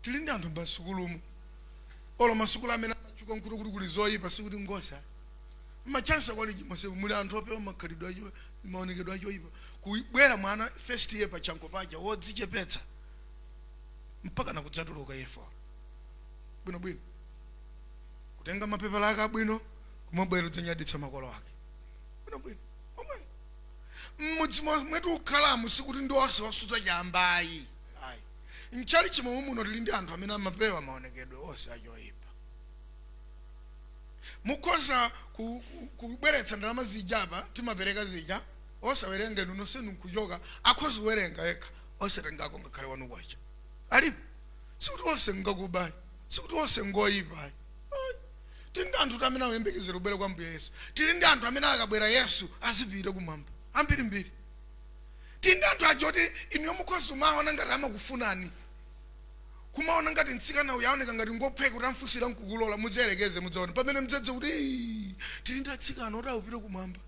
tili ndi anthu m'masukulumu olo masukulu amene amachuka nkuti kuti kuli zoyipa sikuti ngosa machansa college mose muli anthu opewa makhalidwe acho maonekedwe acho oyipa kubwera mwana first year pachanko paja wodzichepetsa mpaka nakudzatuluka yefa bwino kutenga mapepala ake abwino kumabwera kudzanyaditsa makolo ake bwino omwe mmudzi mwetu ukhalamu sikuti ndi onse wasuta chambayi ayi nchali chimwe muno tili ndi anthu amene amapewa maonekedwe onse acho oyipa mukhoza kubweretsa ndalama zijapa timapereka zija osawerenga inu nosenu nkuchoka akhoza kuwerenga yekha osatengako ngakhale wanu kwacha alipo sikuti onse ngakubayi sikuti onse ngoyipa tili ndi anthu amene ayembekezera kubwera kwa Ambuye Yesu tili ndi anthu amene akabwera Yesu azipita kumwamba ambirimbiri tili ndi anthu achoti inu mukhoza umaona ngati amakufunani kumaona ngati mtsikana uyaoneka ngati ngopheka kuti amfusira nkukulola mudzerekeze mudzaone pamene mdzadze kuti tili ndi atsikana oti awupite kumwamba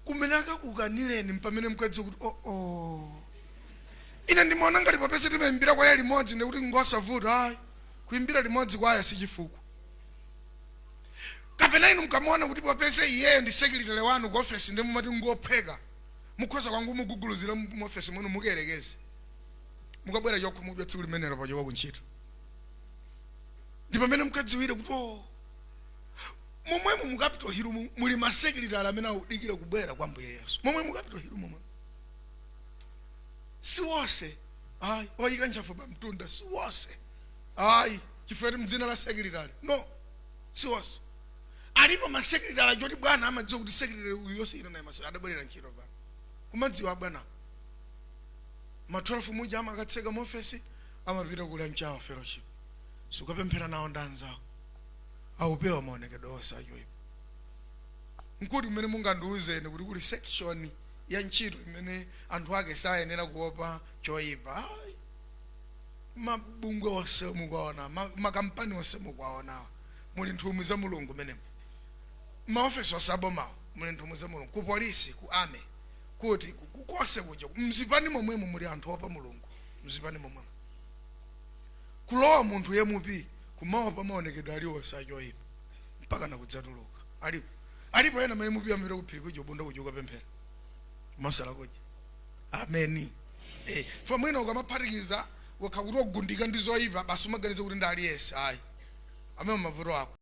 kumene akakukanireni mpamene mkwadze kuti ine ndimaona ngati papese timayimbira kwaya limodzi ndikuti ngosavuta ayi kuyimbira limodzi kwaya sichifukwa kapena inu mkamaona kuti papese iyeyo ndi sekilitale wanu ku ofesi ndi mumati ngopheka mukhoza kwangu muguguluzira mu ofesi mwenu mukerekeze mukabwera chokhumudwa tsiku limenelo pachoka kuntchito ndi pamene mkadziwire kuti momwemo mu Capitol Hill muli masekilitale amene akudikira kubwera kwa Ambuye Yesu momwe mu Capitol Hill momwe si wonse ayi oyika ntchafu pa mtunda si wonse ayi chifukwa mdzina la sekilitale no si wonse alipo masekilitale achoti bwana amadziwa kuti sekilitale uyu yonse ina naye maso adabwerera ntchito pano kumadziwa bwana ma 12 muja amakatseka mu ofesi amapita kula mchawa fellowship sukapemphera nawo ndanzawo awupewa maonekedwe onse achoyipa nkuti mmene mungandiuzeni kuti kuli section ya ntchito imene anthu ake sayenera kuopa choyipa mabungwe onse mukuwaona makampani onse mukuwaona muli nthumwi za mulungu menemo maofesi osabomawo muli nthumwi za mulungu ku polisi ku ame kuti kukose kuja mzipani momwemo muli anthu opa mulungu mzipani momwemo kulowa munthu yemupi kumaopa maonekedwe aliwonse achoyipa mpaka nakudzatuluka alipo ena mayemupi amvira kuphiri kuja ubunda kuja ukapemphera masala kuja ameni fa mwina ukamaphatikiza wakhakuti ogundika ndi zoyipa basi umaganiza kuti ndi aliyense ayi amene mavuto ako